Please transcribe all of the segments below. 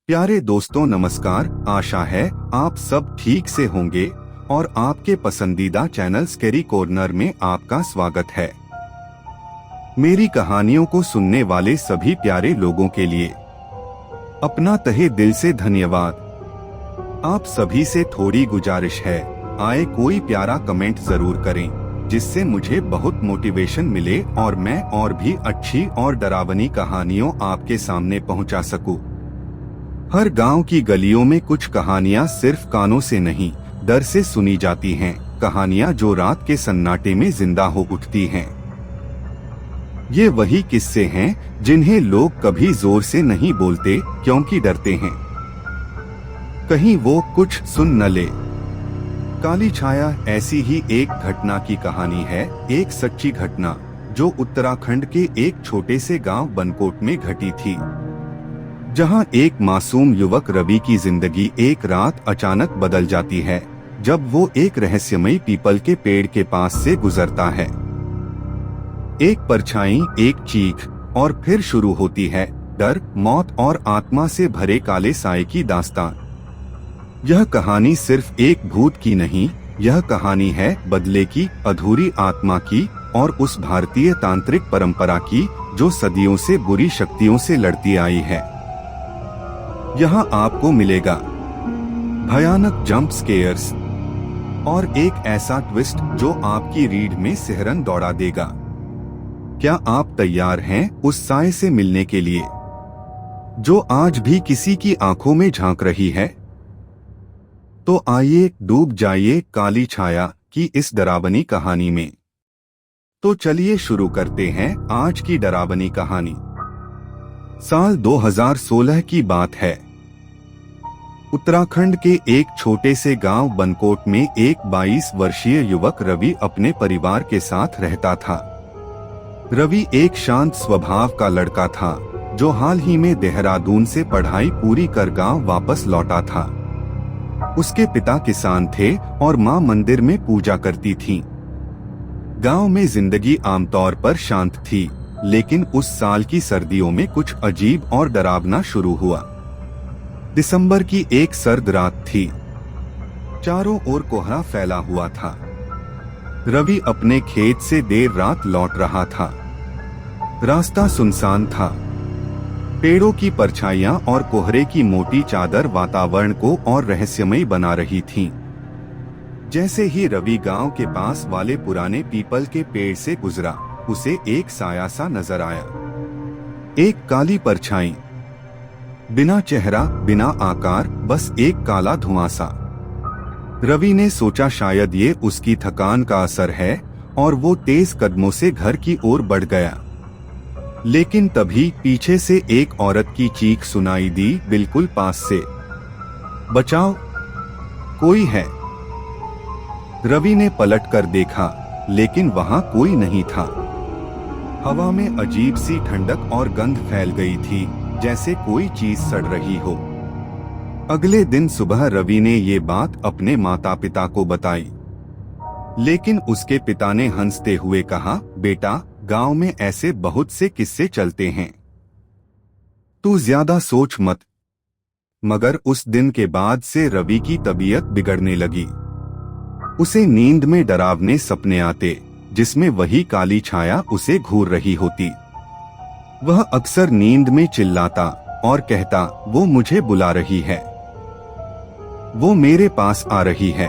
प्यारे दोस्तों नमस्कार। आशा है आप सब ठीक से होंगे और आपके पसंदीदा चैनल स्कैरी कॉर्नर में आपका स्वागत है। मेरी कहानियों को सुनने वाले सभी प्यारे लोगों के लिए अपना तहे दिल से धन्यवाद। आप सभी से थोड़ी गुजारिश है, आए कोई प्यारा कमेंट जरूर करें जिससे मुझे बहुत मोटिवेशन मिले और मैं और भी अच्छी और डरावनी कहानियों आपके सामने पहुंचा सकूं। हर गांव की गलियों में कुछ कहानियां सिर्फ कानों से नहीं, डर से सुनी जाती हैं। कहानियां जो रात के सन्नाटे में जिंदा हो उठती हैं। ये वही किस्से हैं जिन्हें लोग कभी जोर से नहीं बोलते क्योंकि डरते हैं कहीं वो कुछ सुन न ले। काली छाया ऐसी ही एक घटना की कहानी है, एक सच्ची घटना जो उत्तराखंड के एक छोटे से गांव बनकोट में घटी थी, जहां एक मासूम युवक रवि की जिंदगी एक रात अचानक बदल जाती है जब वो एक रहस्यमयी पीपल के पेड़ के पास से गुजरता है। एक परछाई, एक चीख और फिर शुरू होती है डर, मौत और आत्मा से भरे काले साए की दास्तान। यह कहानी सिर्फ एक भूत की नहीं, यह कहानी है बदले की, अधूरी आत्मा की और उस भारतीय तांत्रिक परंपरा की जो सदियों से बुरी शक्तियों से लड़ती आई है। यहाँ आपको मिलेगा भयानक जंप स्केयर्स और एक ऐसा ट्विस्ट जो आपकी रीढ़ में सिहरन दौड़ा देगा। क्या आप तैयार हैं उस साए से मिलने के लिए जो आज भी किसी की आंखों में झांक रही है? तो आइए डूब जाइए काली छाया की इस डरावनी कहानी में। तो चलिए शुरू करते हैं आज की डरावनी कहानी। साल 2016 की बात है। उत्तराखंड के एक छोटे से गांव बनकोट में एक 22 वर्षीय युवक रवि अपने परिवार के साथ रहता था। रवि एक शांत स्वभाव का लड़का था जो हाल ही में देहरादून से पढ़ाई पूरी कर गांव वापस लौटा था। उसके पिता किसान थे और मां मंदिर में पूजा करती थीं। गांव में जिंदगी आमतौर पर शांत थी, लेकिन उस साल की सर्दियों में कुछ अजीब और डरावना शुरू हुआ। दिसंबर की एक सर्द रात थी। चारों ओर कोहरा फैला हुआ था। रवि अपने खेत से देर रात लौट रहा था। रास्ता सुनसान था। पेड़ों की परछाइयां और कोहरे की मोटी चादर वातावरण को और रहस्यमयी बना रही थीं। जैसे ही रवि गांव के पास वाले पुराने पीपल के पेड़ से गुजरा, उसे एक साया सा नजर आया। एक काली परछाई, बिना चेहरा, बिना आकार, बस एक काला धुआं सा। रवि ने सोचा शायद ये उसकी थकान का असर है और वो तेज कदमों से घर की ओर बढ़ गया। लेकिन तभी पीछे से एक औरत की चीख सुनाई दी, बिल्कुल पास से। बचाओ, कोई है। रवि ने पलट कर देखा, लेकिन वहां कोई नहीं था। हवा में अजीब सी ठंडक और गंध फैल गई थी, जैसे कोई चीज सड़ रही हो। अगले दिन सुबह रवि ने ये बात अपने माता पिता को बताई, लेकिन उसके पिता ने हंसते हुए कहा, बेटा, गांव में ऐसे बहुत से किस्से चलते हैं, तू ज्यादा सोच मत। मगर उस दिन के बाद से रवि की तबीयत बिगड़ने लगी। उसे नींद में डरावने सपने आते, जिसमें वही काली छाया उसे घूर रही होती। वह अक्सर नींद में चिल्लाता और कहता, वो मुझे बुला रही है, वो मेरे पास आ रही है।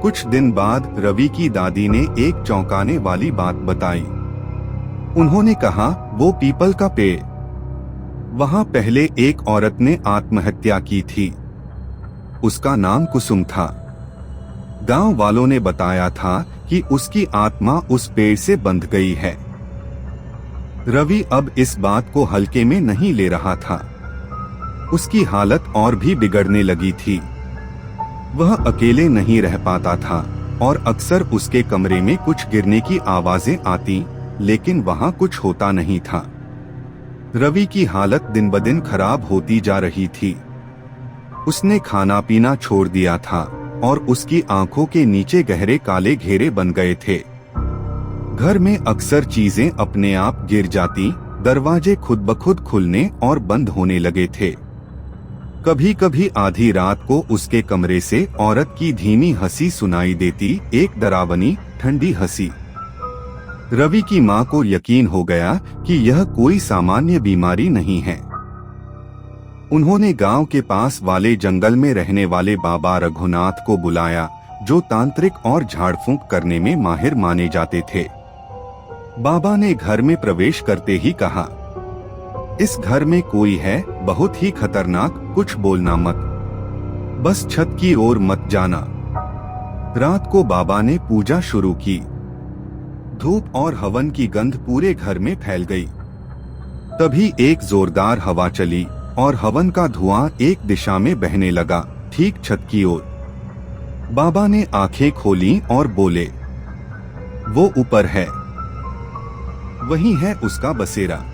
कुछ दिन बाद रवि की दादी ने एक चौंकाने वाली बात बताई। उन्होंने कहा, वो पीपल का पेड़, वहां पहले एक औरत ने आत्महत्या की थी। उसका नाम कुसुम था। गांव वालों ने बताया था कि उसकी आत्मा उस पेड़ से बंध गई है। रवि अब इस बात को हल्के में नहीं ले रहा था। उसकी हालत और भी बिगड़ने लगी थी। वह अकेले नहीं रह पाता था और अक्सर उसके कमरे में कुछ गिरने की आवाजें आती, लेकिन वहां कुछ होता नहीं था। रवि की हालत दिन ब दिन खराब होती जा रही थी। उसने खाना पीना छोड़ दिया था और उसकी आंखों के नीचे गहरे काले घेरे बन गए थे। घर में अक्सर चीजें अपने आप गिर जाती, दरवाजे खुद ब खुद खुलने और बंद होने लगे थे कभी कभी आधी रात को उसके कमरे से औरत की धीमी हंसी सुनाई देती, एक डरावनी ठंडी हंसी। रवि की माँ को यकीन हो गया कि यह कोई सामान्य बीमारी नहीं है। उन्होंने गांव के पास वाले जंगल में रहने वाले बाबा रघुनाथ को बुलाया, जो तांत्रिक और झाड़ फूंक करने में माहिर माने जाते थे। बाबा ने घर में प्रवेश करते ही कहा, इस घर में कोई है, बहुत ही खतरनाक, कुछ बोलना मत, बस छत की ओर मत जाना। रात को बाबा ने पूजा शुरू की। धूप और हवन की गंध पूरे घर में फैल गई। तभी एक जोरदार हवा चली और हवन का धुआं एक दिशा में बहने लगा, ठीक छत की ओर। बाबा ने आंखें खोली और बोले, वो ऊपर है, वही है उसका बसेरा,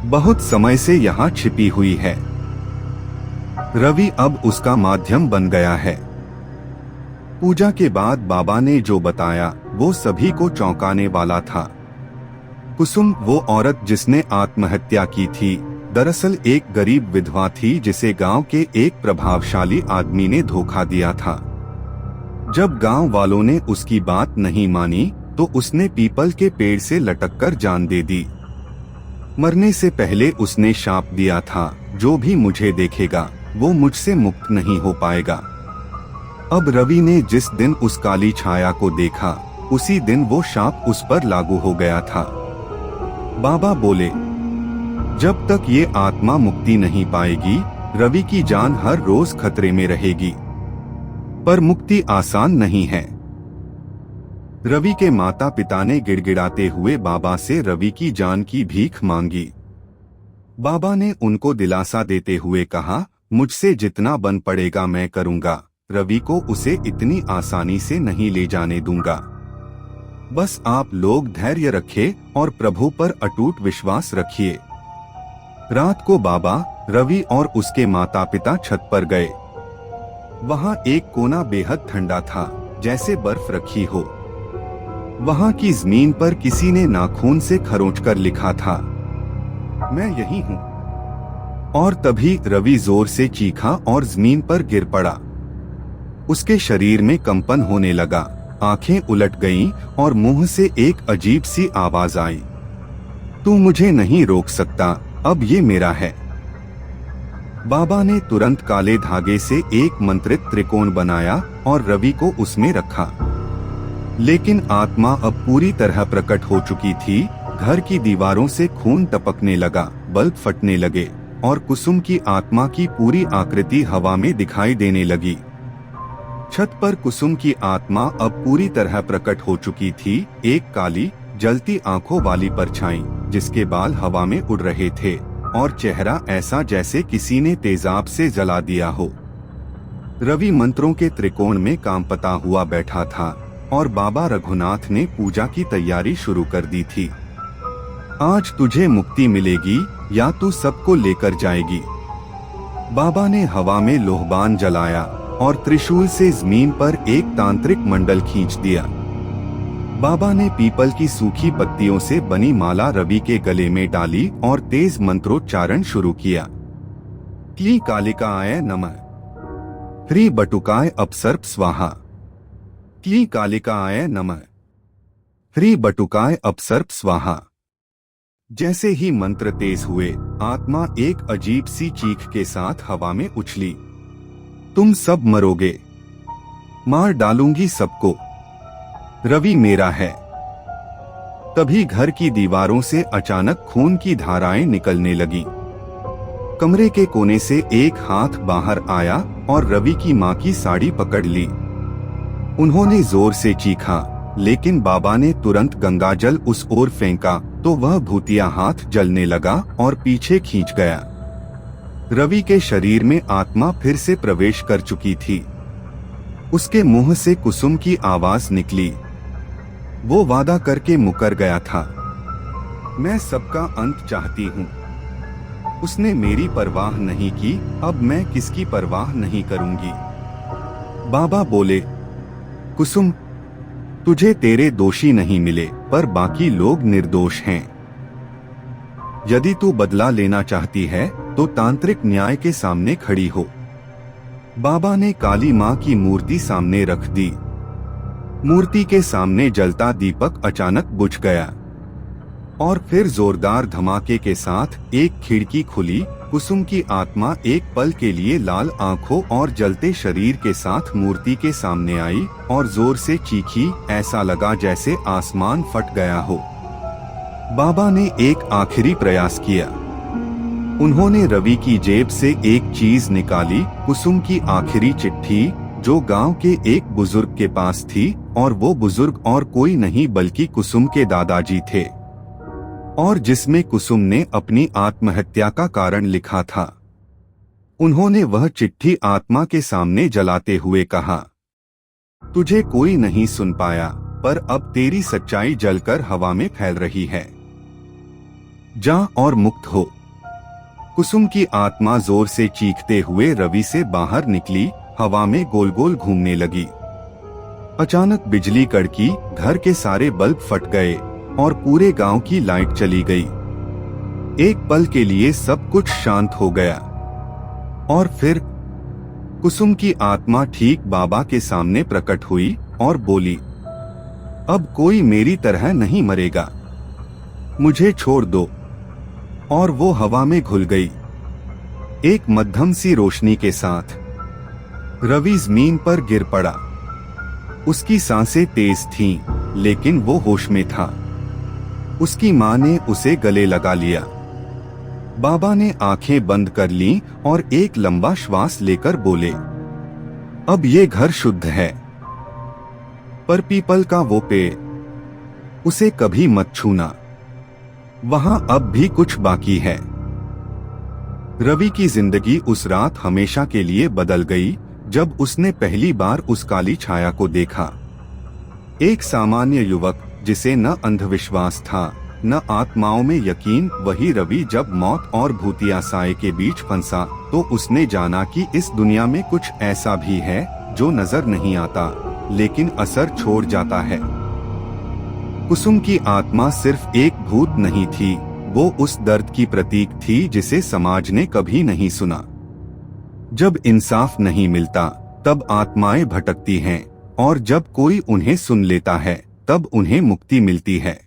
बहुत समय से यहाँ छिपी हुई है। रवि अब उसका माध्यम बन गया है। पूजा के बाद बाबा ने जो बताया वो सभी को चौंकाने वाला था। कुसुम, वो औरत जिसने आत्महत्या की थी, दरअसल एक गरीब विधवा थी जिसे गांव के एक प्रभावशाली आदमी ने धोखा दिया था। जब गांव वालों ने उसकी बात नहीं मानी तो उसने पीपल के पेड़ से लटककर जान दे दी। मरने से पहले उसने शाप दिया था, जो भी मुझे देखेगा वो मुझसे मुक्त नहीं हो पाएगा। अब रवि ने जिस दिन उस काली छाया को देखा, उसी दिन वो शाप उस पर लागू हो गया था। बाबा बोले, जब तक ये आत्मा मुक्ति नहीं पाएगी, रवि की जान हर रोज खतरे में रहेगी। पर मुक्ति आसान नहीं है। रवि के माता पिता ने गिड़गिड़ाते हुए बाबा से रवि की जान की भीख मांगी। बाबा ने उनको दिलासा देते हुए कहा, मुझसे जितना बन पड़ेगा मैं करूंगा, रवि को उसे इतनी आसानी से नहीं ले जाने दूंगा। बस आप लोग धैर्य रखें और प्रभु पर अटूट विश्वास रखिए। रात को बाबा, रवि और उसके माता पिता छत पर गए। वहां एक कोना बेहद ठंडा था, जैसे बर्फ रखी हो। वहां की जमीन पर किसी ने नाखून से खरोंचकर लिखा था, मैं यही हूं। और तभी रवि जोर से चीखा और जमीन पर गिर पड़ा। उसके शरीर में कंपन होने लगा, आंखें उलट गईं और मुंह से एक अजीब सी आवाज आई, तू मुझे नहीं रोक सकता, अब ये मेरा है। बाबा ने तुरंत काले धागे से एक मंत्रित त्रिकोण बनाया और रवि को उसमें रखा। लेकिन आत्मा अब पूरी तरह प्रकट हो चुकी थी। घर की दीवारों से खून टपकने लगा, बल्ब फटने लगे और कुसुम की आत्मा की पूरी आकृति हवा में दिखाई देने लगी। छत पर कुसुम की आत्मा अब पूरी तरह प्रकट हो चुकी थी, एक काली जलती आंखों वाली परछाई, जिसके बाल हवा में उड़ रहे थे और चेहरा ऐसा जैसे किसी ने तेजाब से जला दिया हो। रवि मंत्रों के त्रिकोण में कांपता हुआ बैठा था और बाबा रघुनाथ ने पूजा की तैयारी शुरू कर दी थी। आज तुझे मुक्ति मिलेगी या तू सबको लेकर जाएगी। बाबा ने हवा में लोहबान जलाया और त्रिशूल से जमीन पर एक तांत्रिक मंडल खींच दिया। बाबा ने पीपल की सूखी पत्तियों से बनी माला रवि के गले में डाली और तेज मंत्रोच्चारण शुरू किया। क्ली कालिकाय नमः, ह्री बटुकाय अपसर्प स्वाहा, क्ली कालिकाय नमः, ह्री बटुकाय अपसर्प स्वाहा। जैसे ही मंत्र तेज हुए, आत्मा एक अजीब सी चीख के साथ हवा में उछली। तुम सब मरोगे, मार डालूंगी सबको, रवि मेरा है। तभी घर की दीवारों से अचानक खून की धाराएं निकलने लगी। कमरे के कोने से एक हाथ बाहर आया और रवि की मां की साड़ी पकड़ ली। उन्होंने जोर से चीखा, लेकिन बाबा ने तुरंत गंगाजल उस ओर फेंका तो वह भूतिया हाथ जलने लगा और पीछे खींच गया। रवि के शरीर में आत्मा फिर से प्रवेश कर चुकी थी। उसके मुंह से कुसुम की आवाज निकली, वो वादा करके मुकर गया था, मैं सबका अंत चाहती हूँ। उसने मेरी परवाह नहीं की, अब मैं किसकी परवाह नहीं करूंगी। बाबा बोले, कुसुम, तुझे तेरे दोषी नहीं मिले, पर बाकी लोग निर्दोष हैं। यदि तू बदला लेना चाहती है तो तांत्रिक न्याय के सामने खड़ी हो। बाबा ने काली माँ की मूर्ति सामने रख दी। मूर्ति के सामने जलता दीपक अचानक बुझ गया और फिर जोरदार धमाके के साथ एक खिड़की खुली। कुसुम की आत्मा एक पल के लिए लाल आंखों और जलते शरीर के साथ मूर्ति के सामने आई और जोर से चीखी। ऐसा लगा जैसे आसमान फट गया हो। बाबा ने एक आखिरी प्रयास किया। उन्होंने रवि की जेब से एक चीज निकाली, कुसुम की आखिरी चिट्ठी जो गांव के एक बुजुर्ग के पास थी, और वो बुजुर्ग और कोई नहीं बल्कि कुसुम के दादाजी थे, और जिसमें कुसुम ने अपनी आत्महत्या का कारण लिखा था। उन्होंने वह चिट्ठी आत्मा के सामने जलाते हुए कहा, तुझे कोई नहीं सुन पाया, पर अब तेरी सच्चाई जलकर हवा में फैल रही है। जा और मुक्त हो। कुसुम की आत्मा जोर से चीखते हुए रवि से बाहर निकली, हवा में गोल गोल घूमने लगी। अचानक बिजली कड़की, घर के सारे बल्ब फट गए और पूरे गांव की लाइट चली गई। एक पल के लिए सब कुछ शांत हो गया और फिर कुसुम की आत्मा ठीक बाबा के सामने प्रकट हुई और बोली, अब कोई मेरी तरह नहीं मरेगा, मुझे छोड़ दो। और वो हवा में घुल गई। एक मध्यम सी रोशनी के साथ रवि जमीन पर गिर पड़ा। उसकी सांसें तेज थीं, लेकिन वो होश में था। उसकी माँ ने उसे गले लगा लिया। बाबा ने आंखें बंद कर लीं और एक लंबा श्वास लेकर बोले, अब ये घर शुद्ध है, पर पीपल का वो पेड़, उसे कभी मत छूना, वहां अब भी कुछ बाकी है। रवि की जिंदगी उस रात हमेशा के लिए बदल गई जब उसने पहली बार उस काली छाया को देखा। एक सामान्य युवक जिसे न अंधविश्वास था न आत्माओं में यकीन, वही रवि जब मौत और भूतिया साए के बीच फंसा तो उसने जाना कि इस दुनिया में कुछ ऐसा भी है जो नजर नहीं आता लेकिन असर छोड़ जाता है। कुसुम की आत्मा सिर्फ एक भूत नहीं थी, वो उस दर्द की प्रतीक थी जिसे समाज ने कभी नहीं सुना। जब इंसाफ नहीं मिलता तब आत्माएं भटकती हैं, और जब कोई उन्हें सुन लेता है तब उन्हें मुक्ति मिलती है।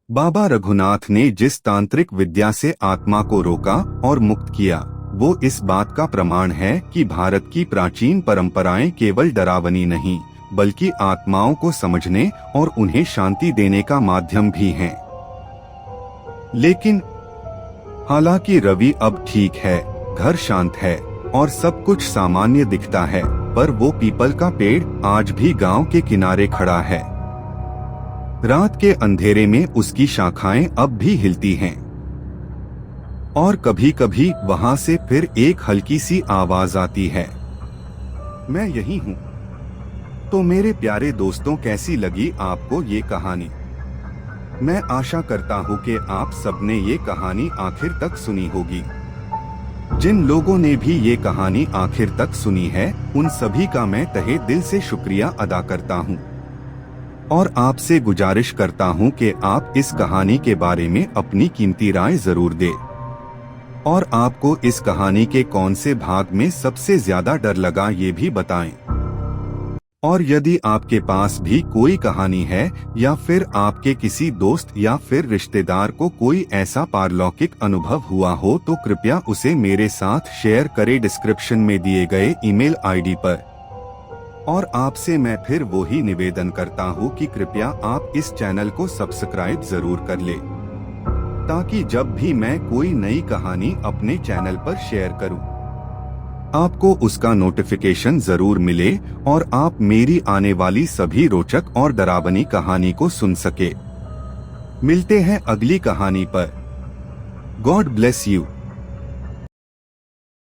बाबा रघुनाथ ने जिस तांत्रिक विद्या से आत्मा को रोका और मुक्त किया, वो इस बात का प्रमाण है कि भारत की प्राचीन परंपराएं केवल डरावनी नहीं बल्कि आत्माओं को समझने और उन्हें शांति देने का माध्यम भी हैं। लेकिन हालांकि रवि अब ठीक है, घर शांत है और सब कुछ सामान्य दिखता है, पर वो पीपल का पेड़ आज भी गांव के किनारे खड़ा है। रात के अंधेरे में उसकी शाखाएं अब भी हिलती हैं और कभी कभी वहां से फिर एक हल्की सी आवाज आती है, मैं यही हूँ। तो मेरे प्यारे दोस्तों, कैसी लगी आपको ये कहानी? मैं आशा करता हूँ कि आप सबने ये कहानी आखिर तक सुनी होगी। जिन लोगों ने भी ये कहानी आखिर तक सुनी है, उन सभी का मैं तहे दिल से शुक्रिया अदा करता हूँ और आपसे गुजारिश करता हूँ कि आप इस कहानी के बारे में अपनी कीमती राय जरूर दें और आपको इस कहानी के कौन से भाग में सबसे ज्यादा डर लगा ये भी बताएं। और यदि आपके पास भी कोई कहानी है या फिर आपके किसी दोस्त या फिर रिश्तेदार को कोई ऐसा पारलौकिक अनुभव हुआ हो तो कृपया उसे मेरे साथ शेयर करें डिस्क्रिप्शन में दिए गए ईमेल आईडी पर। और आपसे मैं फिर वही निवेदन करता हूँ कि कृपया आप इस चैनल को सब्सक्राइब जरूर कर ले, ताकि जब भी मैं कोई नई कहानी अपने चैनल पर शेयर करूँ आपको उसका नोटिफिकेशन जरूर मिले और आप मेरी आने वाली सभी रोचक और डरावनी कहानी को सुन सके। मिलते हैं अगली कहानी पर। God bless you.